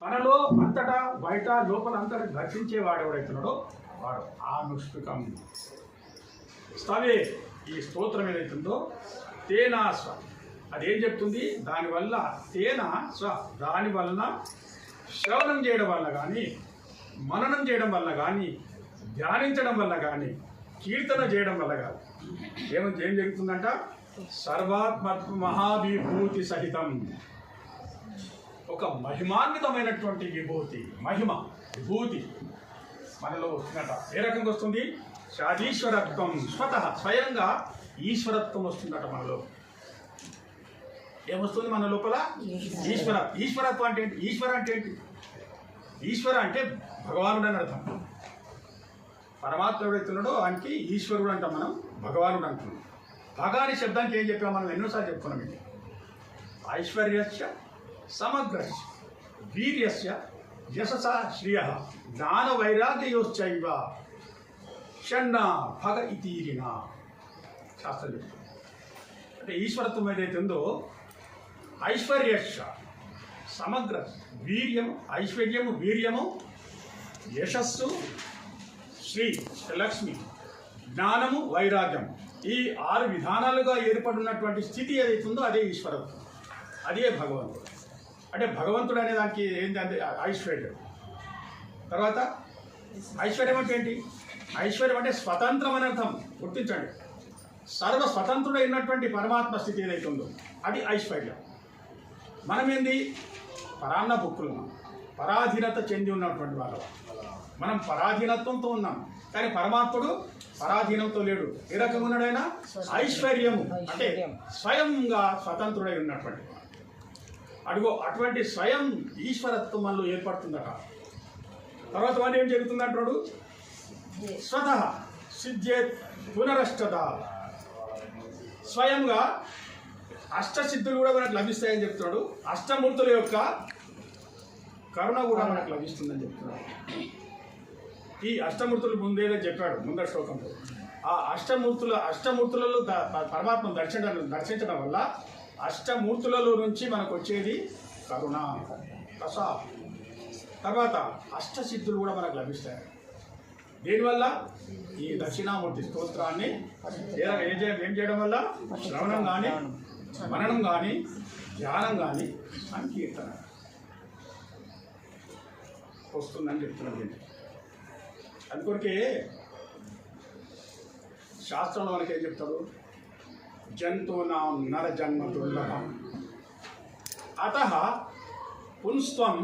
మనలో అంతటా బయట లోపల అంతటా దర్శించేవాడు ఎవడైతున్నాడో వాడు ఆనుష్ఠికం స్తవే. ఈ స్తోత్రం ఏదైతుందో తేనా స్వ, అదేం చెప్తుంది? దానివల్ల తేనా స్వ, దానివలన శ్రవణం చేయడం వల్ల కానీ, మననం చేయడం వల్ల కానీ, ధ్యానించడం వల్ల కానీ, కీర్తన చేయడం వల్ల కాదు, ఏం జరుగుతుందంట? సర్వాత్మ మహావిభూతి సహితం, ఒక మహిమాన్వితమైనటువంటి విభూతి, మహిమ విభూతి మనలో వస్తుందట. ఏ రకంగా వస్తుంది? షాదీశ్వరత్వం స్వతః, స్వయంగా ఈశ్వరత్వం వస్తుందట మనలో. ఏమొస్తుంది మన లోపల? ఈశ్వరత్వం అంటే ఏంటి? ఈశ్వర అంటే ఏంటి? ఈశ్వర అంటే భగవానుడు అని అర్థం. పరమాత్మ ఎవడైతున్నాడో ఆయనకి ఈశ్వరుడు అంటాం, మనం భగవానుడు అంటున్నాం. భగాని శబ్దానికి ఏం చెప్పాం మనం? ఎన్నోసార్లు చెప్పుకున్నాం ఇది. ఐశ్వర్యస్య సమగ్రస్య వీర్యస్య యశస శ్రియ జ్ఞాన వైరాగ్యయోశ్చైవ షణ్ణ భగ ఇతీరిన శాస్త్రం చెప్తుంది. అంటే ఈశ్వరత్వం ఏదైతే ఉందో ఐశ్వర్యస్య సమగ్ర వీర్యము, ఐశ్వర్యము, వీర్యము, యశస్సు, శ్రీ లక్ష్మి, జ్ఞానము, వైరాగ్యము, ఈ 6 విధానాలుగా ఏర్పడినటువంటి స్థితి ఏదైతుందో అదే ఈశ్వరత్వం, అదే భగవంతుడు. అంటే భగవంతుడు అనే దానికి ఏంటంటే ఐశ్వర్యం. తర్వాత ఐశ్వర్యం అంటే ఏంటి? ఐశ్వర్యం అంటే స్వతంత్రం అని అర్థం. గుర్తించండి, సర్వ స్వతంత్రుడైనటువంటి పరమాత్మ స్థితి ఏదైతుందో అది ఐశ్వర్యం. మనం ఏంది? పరాన్న బుక్కులు, పరాధీనత చెంది ఉన్నటువంటి వాళ్ళు. మనం పరాధీనత్వంతో ఉన్నాం, కానీ పరమాత్ముడు పరాధీనంతో లేడు. ఏ రకంగా ఉన్నాడైనా? ఐశ్వర్యము అంటే స్వయంగా స్వతంత్రుడై ఉన్నటువంటి అడుగో అటువంటి స్వయం ఈశ్వరత్వం మనలో ఏర్పడుతుందట. తర్వాత వాడు ఏం జరుగుతుందంటాడు? స్వతః సిద్ధ్యేత్ పునరష్టత, స్వయంగా అష్టసిద్ధులు కూడా మనకు లభిస్తాయని చెప్తున్నాడు. అష్టమూర్తుల యొక్క కరుణ కూడా మనకు లభిస్తుందని చెప్తున్నాడు. ఈ అష్టమూర్తులు ముందేదో చెప్పాడు ముందర శ్లోకంలో. ఆ అష్టమూర్తులలో పరమాత్మను దర్శించడం వల్ల అష్టమూర్తులలో నుంచి మనకు వచ్చేది కరుణ, ప్రసాద్. తర్వాత అష్టసిద్ధులు కూడా మనకు లభిస్తాయి. దీనివల్ల ఈ దక్షిణామూర్తి స్తోత్రాన్ని ఏం చేయడం వల్ల? శ్రవణం కానీ, మననం కానీ, ధ్యానం కానీ, సంకీర్తన వస్తుందని చెప్తున్నాను. అందుకొరకే శాస్త్రంలో మనకి ఏం చెప్తాడు? జంతువునాం నరజన్మ దుర్లభం అతః పుంస్త్వం